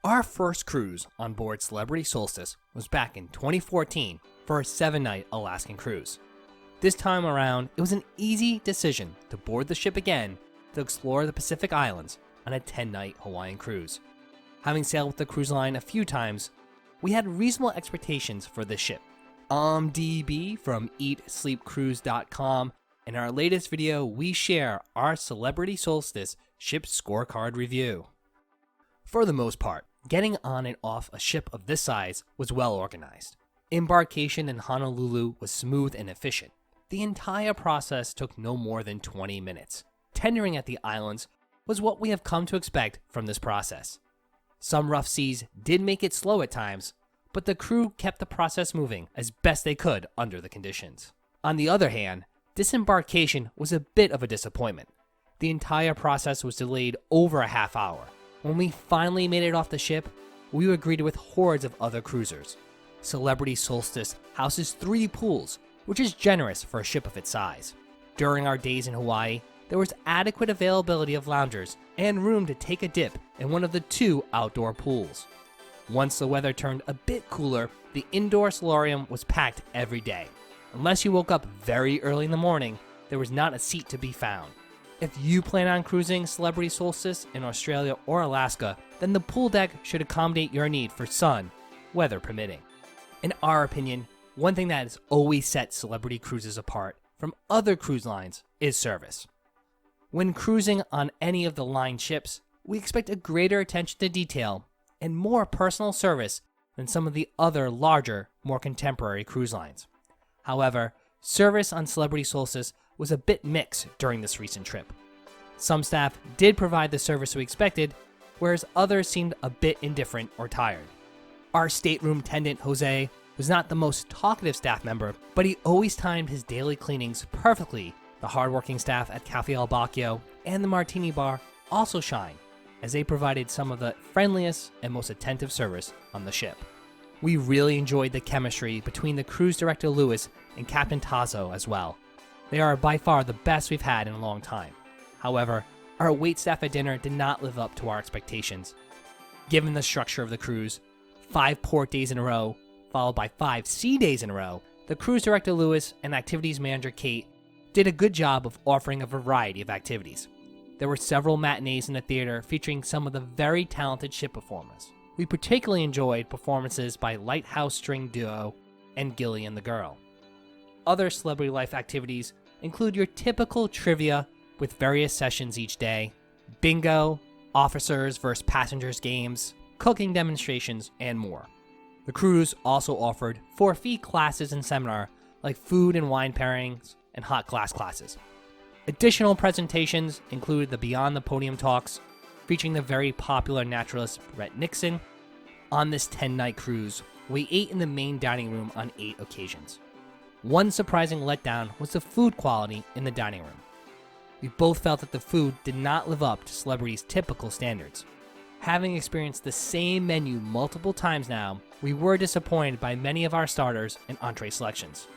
Our first cruise on board Celebrity Solstice was back in 2014 for a 7-night Alaskan cruise. This time around, it was an easy decision to board the ship again to explore the Pacific Islands on a 10-night Hawaiian cruise. Having sailed with the cruise line a few times, we had reasonable expectations for this ship. DB from EatSleepCruise.com. In our latest video, we share our Celebrity Solstice ship scorecard review. For the most part, getting on and off a ship of this size was well organized. Embarkation in Honolulu was smooth and efficient. The entire process took no more than 20 minutes. Tendering at the islands was what we have come to expect from this process. Some rough seas did make it slow at times, but the crew kept the process moving as best they could under the conditions. On the other hand, disembarkation was a bit of a disappointment. The entire process was delayed over a half hour. When we finally made it off the ship, we were greeted with hordes of other cruisers. Celebrity Solstice houses 3 pools, which is generous for a ship of its size. During our days in Hawaii, there was adequate availability of loungers and room to take a dip in one of the 2 outdoor pools. Once the weather turned a bit cooler, the indoor solarium was packed every day. Unless you woke up very early in the morning, there was not a seat to be found. If you plan on cruising Celebrity Solstice in Australia or Alaska, then the pool deck should accommodate your need for sun, weather permitting. In our opinion, one thing that has always set Celebrity Cruises apart from other cruise lines is service. When cruising on any of the line ships, we expect a greater attention to detail and more personal service than some of the other larger, more contemporary cruise lines. However, service on Celebrity Solstice was a bit mixed during this recent trip. Some staff did provide the service we expected, whereas others seemed a bit indifferent or tired. Our stateroom attendant, Jose, was not the most talkative staff member, but he always timed his daily cleanings perfectly. The hardworking staff at Cafe El Bacchio and the Martini Bar also shine, as they provided some of the friendliest and most attentive service on the ship. We really enjoyed the chemistry between the cruise director Lewis and Captain Tazo as well. They are by far the best we've had in a long time. However, our waitstaff at dinner did not live up to our expectations. Given the structure of the cruise, 5 port days in a row, followed by 5 sea days in a row, the cruise director Lewis and activities manager Kate did a good job of offering a variety of activities. There were several matinees in the theater featuring some of the very talented ship performers. We particularly enjoyed performances by Lighthouse String Duo and Gilly and the Girl. Other Celebrity Life activities include your typical trivia with various sessions each day, bingo, officers versus passengers games, cooking demonstrations, and more. The cruise also offered for-fee classes and seminar like food and wine pairings and hot glass classes. Additional presentations included the Beyond the Podium talks, featuring the very popular naturalist Brett Nixon. On this 10-night cruise, we ate in the main dining room on 8 occasions. One surprising letdown was the food quality in the dining room. We both felt that the food did not live up to Celebrity's typical standards. Having experienced the same menu multiple times now, we were disappointed by many of our starters and entree selections.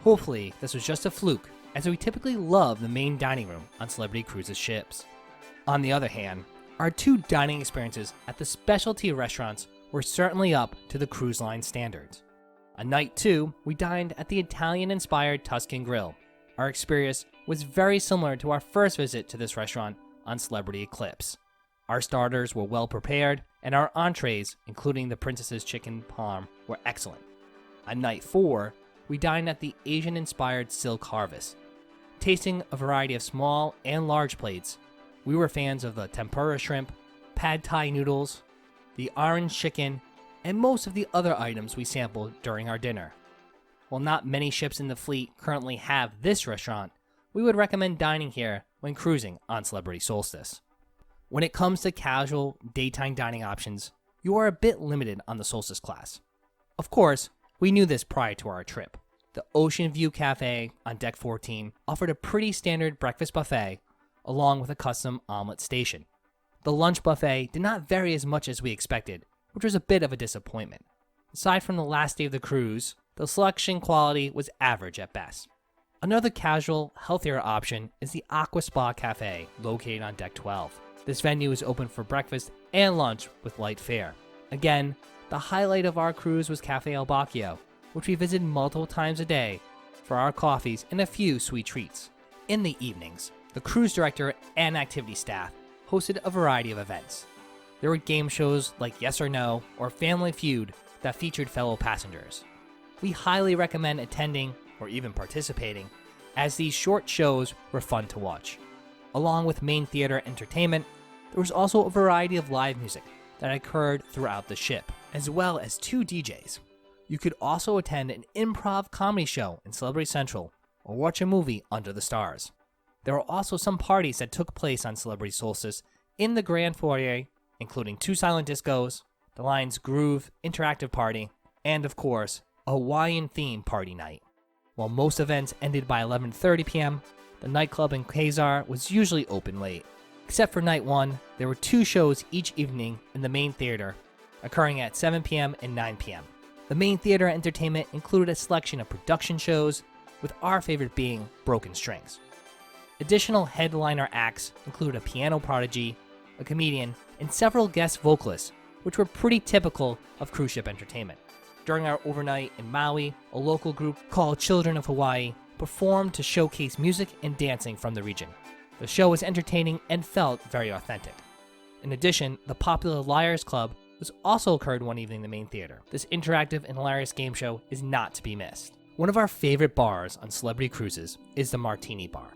Hopefully, this was just a fluke, as we typically love the main dining room on Celebrity Cruises ships. On the other hand, our 2 dining experiences at the specialty restaurants were certainly up to the cruise line standards. On night 2, we dined at the Italian-inspired Tuscan Grill. Our experience was very similar to our first visit to this restaurant on Celebrity Eclipse. Our starters were well prepared, and our entrees, including the Princess's Chicken Parm, were excellent. On night 4, we dined at the Asian-inspired Silk Harvest. Tasting a variety of small and large plates, we were fans of the tempura shrimp, pad thai noodles, the orange chicken, and most of the other items we sampled during our dinner. While not many ships in the fleet currently have this restaurant, we would recommend dining here when cruising on Celebrity Solstice. When it comes to casual, daytime dining options, you are a bit limited on the Solstice class. Of course, we knew this prior to our trip. The Ocean View Cafe on Deck 14 offered a pretty standard breakfast buffet, along with a custom omelet station. The lunch buffet did not vary as much as we expected, which was a bit of a disappointment. Aside from the last day of the cruise, the selection quality was average at best. Another casual, healthier option is the Aqua Spa Cafe, located on Deck 12. This venue is open for breakfast and lunch with light fare. Again, the highlight of our cruise was Cafe El Bacchio, which we visited multiple times a day for our coffees and a few sweet treats. In the evenings, the cruise director and activity staff hosted a variety of events. There were game shows like Yes or No or Family Feud that featured fellow passengers. We highly recommend attending or even participating, as these short shows were fun to watch. Along with main theater entertainment, there was also a variety of live music that occurred throughout the ship, as well as 2 DJs. You could also attend an improv comedy show in Celebrity Central or watch a movie under the stars. There were also some parties that took place on Celebrity Solstice in the Grand Foyer, including 2 silent discos, the Lion's Groove interactive party, and of course, a Hawaiian themed party night. While most events ended by 11:30 p.m., the nightclub in Quasar was usually open late. Except for night 1, there were 2 shows each evening in the main theater, occurring at 7 p.m. and 9 p.m. The main theater entertainment included a selection of production shows, with our favorite being Broken Strings. Additional headliner acts include a piano prodigy, a comedian, and several guest vocalists, which were pretty typical of cruise ship entertainment. During our overnight in Maui, a local group called Children of Hawaii performed to showcase music and dancing from the region. The show was entertaining and felt very authentic. In addition, the popular Liars Club was also occurred one evening in the main theater. This interactive and hilarious game show is not to be missed. One of our favorite bars on Celebrity Cruises is the Martini Bar.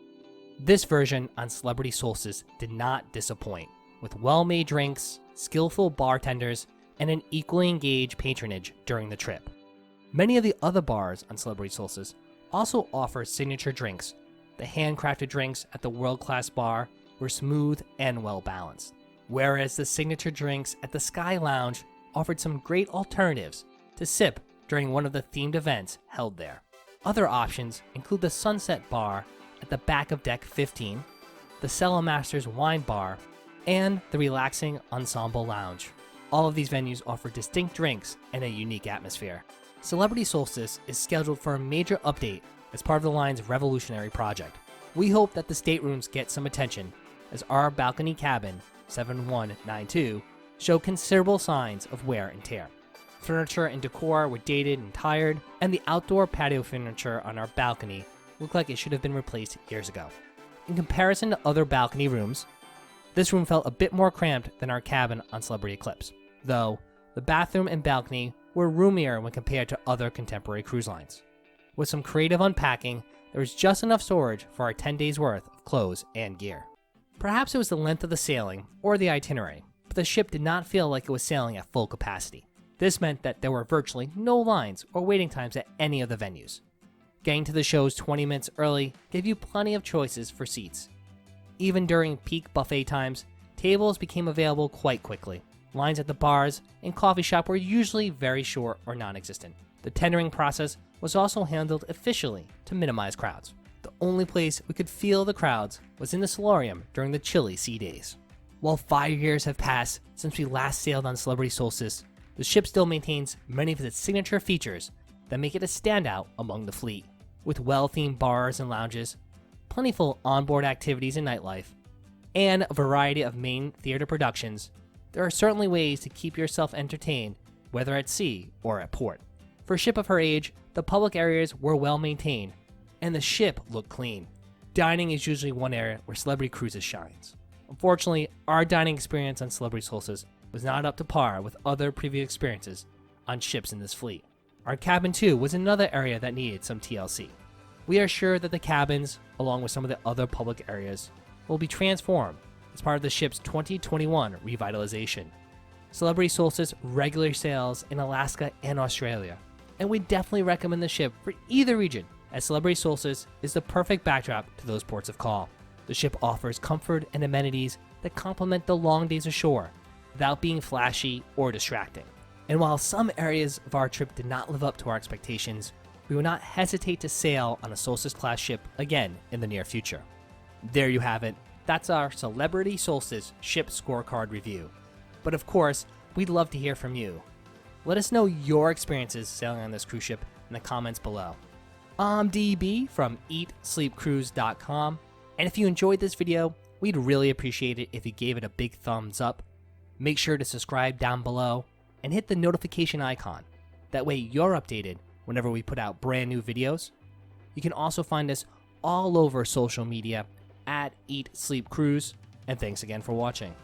This version on Celebrity Solstice did not disappoint, with well-made drinks, skillful bartenders, and an equally engaged patronage during the trip. Many of the other bars on Celebrity Solstice also offer signature drinks. The handcrafted drinks at the world-class bar were smooth and well-balanced, whereas the signature drinks at the Sky Lounge offered some great alternatives to sip during one of the themed events held there. Other options include the Sunset Bar at the back of Deck 15, the Cellar Masters Wine Bar, and the relaxing Ensemble Lounge. All of these venues offer distinct drinks and a unique atmosphere. Celebrity Solstice is scheduled for a major update as part of the line's revolutionary project. We hope that the staterooms get some attention, as our balcony cabin, 7192, show considerable signs of wear and tear. Furniture and decor were dated and tired, and the outdoor patio furniture on our balcony looked like it should have been replaced years ago. In comparison to other balcony rooms, this room felt a bit more cramped than our cabin on Celebrity Eclipse, though the bathroom and balcony were roomier when compared to other contemporary cruise lines. With some creative unpacking, there was just enough storage for our 10 days worth of clothes and gear. Perhaps it was the length of the sailing or the itinerary, but the ship did not feel like it was sailing at full capacity. This meant that there were virtually no lines or waiting times at any of the venues. Getting to the shows 20 minutes early gave you plenty of choices for seats. Even during peak buffet times, tables became available quite quickly. Lines at the bars and coffee shop were usually very short or non-existent. The tendering process was also handled efficiently to minimize crowds. The only place we could feel the crowds was in the solarium during the chilly sea days. While 5 years have passed since we last sailed on Celebrity Solstice, the ship still maintains many of its signature features that make it a standout among the fleet. With well-themed bars and lounges, plentiful onboard activities and nightlife, and a variety of main theater productions, there are certainly ways to keep yourself entertained, whether at sea or at port. For a ship of her age, the public areas were well maintained, and the ship looked clean. Dining is usually one area where Celebrity Cruises shines. Unfortunately, our dining experience on Celebrity Solstice was not up to par with other previous experiences on ships in this fleet. Our cabin too was another area that needed some TLC. We are sure that the cabins, along with some of the other public areas, will be transformed as part of the ship's 2021 revitalization. Celebrity Solstice regularly sails in Alaska and Australia, and we definitely recommend the ship for either region, as Celebrity Solstice is the perfect backdrop to those ports of call. The ship offers comfort and amenities that complement the long days ashore without being flashy or distracting. And while some areas of our trip did not live up to our expectations, we will not hesitate to sail on a Solstice-class ship again in the near future. There you have it. That's our Celebrity Solstice ship scorecard review. But of course, we'd love to hear from you. Let us know your experiences sailing on this cruise ship in the comments below. I'm DB from EatSleepCruise.com, and if you enjoyed this video, we'd really appreciate it if you gave it a big thumbs up. Make sure to subscribe down below, and hit the notification icon. That way you're updated whenever we put out brand new videos. You can also find us all over social media at Eat Sleep Cruise, and thanks again for watching.